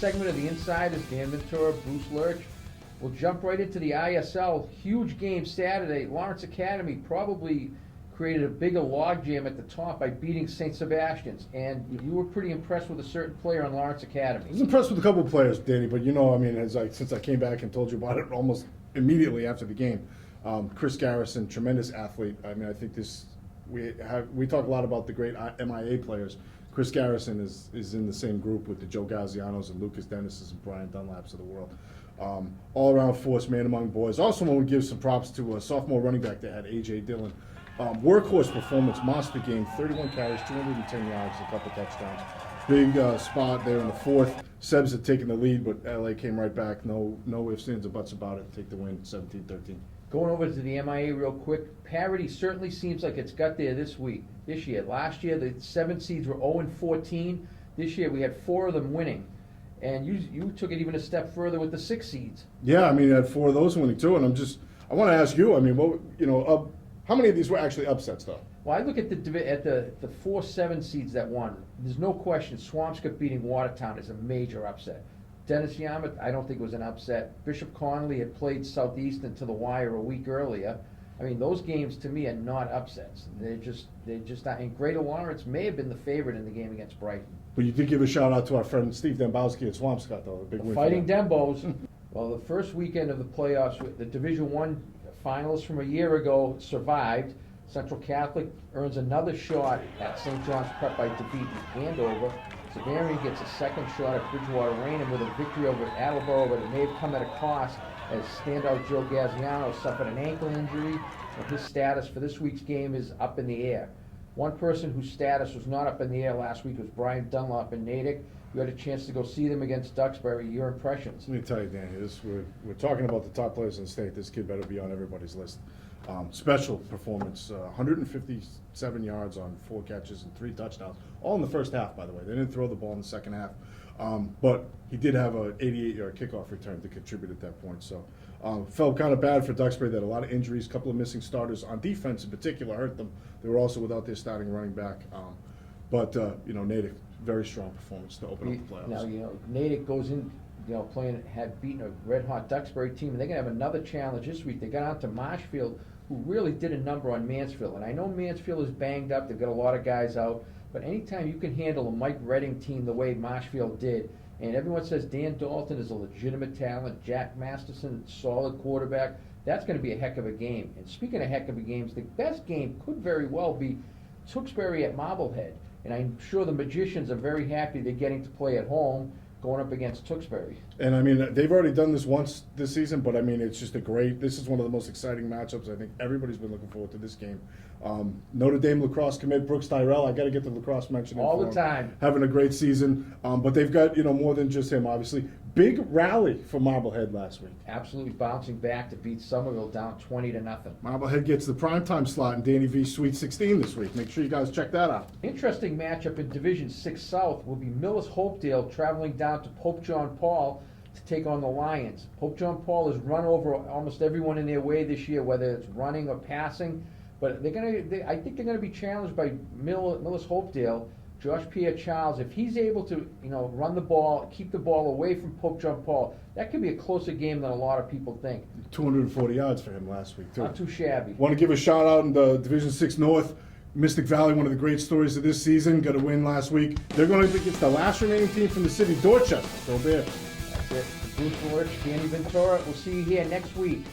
segment of the Insiders, Dan Ventura, Bruce Lurch. We'll jump right into the ISL. Huge game Saturday. Lawrence Academy probably created a bigger logjam at the top by beating St. Sebastian's. And you were pretty impressed with a certain player on Lawrence Academy. I was impressed with a couple of players, Danny, but since I came back and told you about it almost immediately after the game, Chris Garrison, tremendous athlete. I mean, I think we talk a lot about the great MIA players. Chris Garrison is in the same group with the Joe Gazianos and Lucas Dennis's and Brian Dunlaps of the world. All-around force, man among boys. Also, want to give some props to a sophomore running back they had, A.J. Dillon. Workhorse performance, monster game, 31 carries, 210 yards, a couple touchdowns. Big spot there in the fourth. Sebs had taken the lead, but LA came right back. No ifs, ands, or buts about it. Take the win, 17-13. Going over to the MIA real quick, parity certainly seems like it's got there this year. Last year, the 7 seeds were 0-14. This year, we had 4 of them winning. And you took it even a step further with the 6 seeds. Yeah, I mean, you had 4 of those winning too. And I want to ask you, I mean, how many of these were actually upsets, though? Well, I look at the 4 7 seeds that won. There's no question Swampscott beating Watertown is a major upset. Dennis Yarmouth, I don't think was an upset. Bishop Connolly had played Southeastern to the wire a week earlier. I mean, those games to me are not upsets. They're just not. And Greater Lawrence may have been the favorite in the game against Brighton. But you did give a shout out to our friend Steve Dembowski at Swampscott, though. A big win. Fighting Dembos. Well, the first weekend of the playoffs, the Division I finalists from a year ago survived. Central Catholic earns another shot at St. John's Prep by defeating Andover. Severian gets a second shot at Bridgewater Raynham with a victory over Attleboro, but it may have come at a cost as standout Joe Gaziano suffered an ankle injury, and his status for this week's game is up in the air. One person whose status was not up in the air last week was Brian Dunlop in Natick. You had a chance to go see them against Duxbury. Your impressions? Let me tell you, Danny, we're talking about the top players in the state. This kid better be on everybody's list. Special performance, 157 yards on 4 catches and 3 touchdowns, all in the first half, by the way. They didn't throw the ball in the second half, but he did have an 88-yard kickoff return to contribute at that point. So felt kind of bad for Duxbury. They had a lot of injuries, a couple of missing starters on defense in particular hurt them. They were also without their starting running back. But Natick, very strong performance to open up the playoffs. Now, Natick goes in, had beaten a red-hot Duxbury team, and they're going to have another challenge this week. They got out to Marshfield, who really did a number on Mansfield. And I know Mansfield is banged up. They've got a lot of guys out. But anytime you can handle a Mike Redding team the way Marshfield did, and everyone says Dan Dalton is a legitimate talent, Jack Masterson, solid quarterback, that's going to be a heck of a game. And speaking of heck of a games, the best game could very well be Tewksbury at Marblehead. And I'm sure the Magicians are very happy they're getting to play at home, going up against Tewksbury. And I mean, they've already done this once this season, but I mean, it's just this is one of the most exciting matchups. I think everybody's been looking forward to this game. Notre Dame lacrosse commit Brooks Tyrell, I got to get the lacrosse mention all the time. Having a great season, but they've got more than just him, obviously. Big rally for Marblehead last week. Absolutely bouncing back to beat Somerville down 20-0. Marblehead gets the primetime slot in Danny V's Sweet 16 this week. Make sure you guys check that out. Interesting matchup in Division 6 South will be Millis Hopedale traveling down to Pope John Paul to take on the Lions. Pope John Paul has run over almost everyone in their way this year, whether it's running or passing. But I think they're going to be challenged by Millis Hopedale. Josh Pierre-Charles, if he's able to, run the ball, keep the ball away from Pope John Paul, that could be a closer game than a lot of people think. 240 yards for him last week, too. Not too shabby. Want to give a shout out in the Division 6 North. Mystic Valley, one of the great stories of this season, got a win last week. They're going to against the last remaining team from the city, Dorchester. Go there. That's it. Bruce Lurch, Danny Ventura. We'll see you here next week.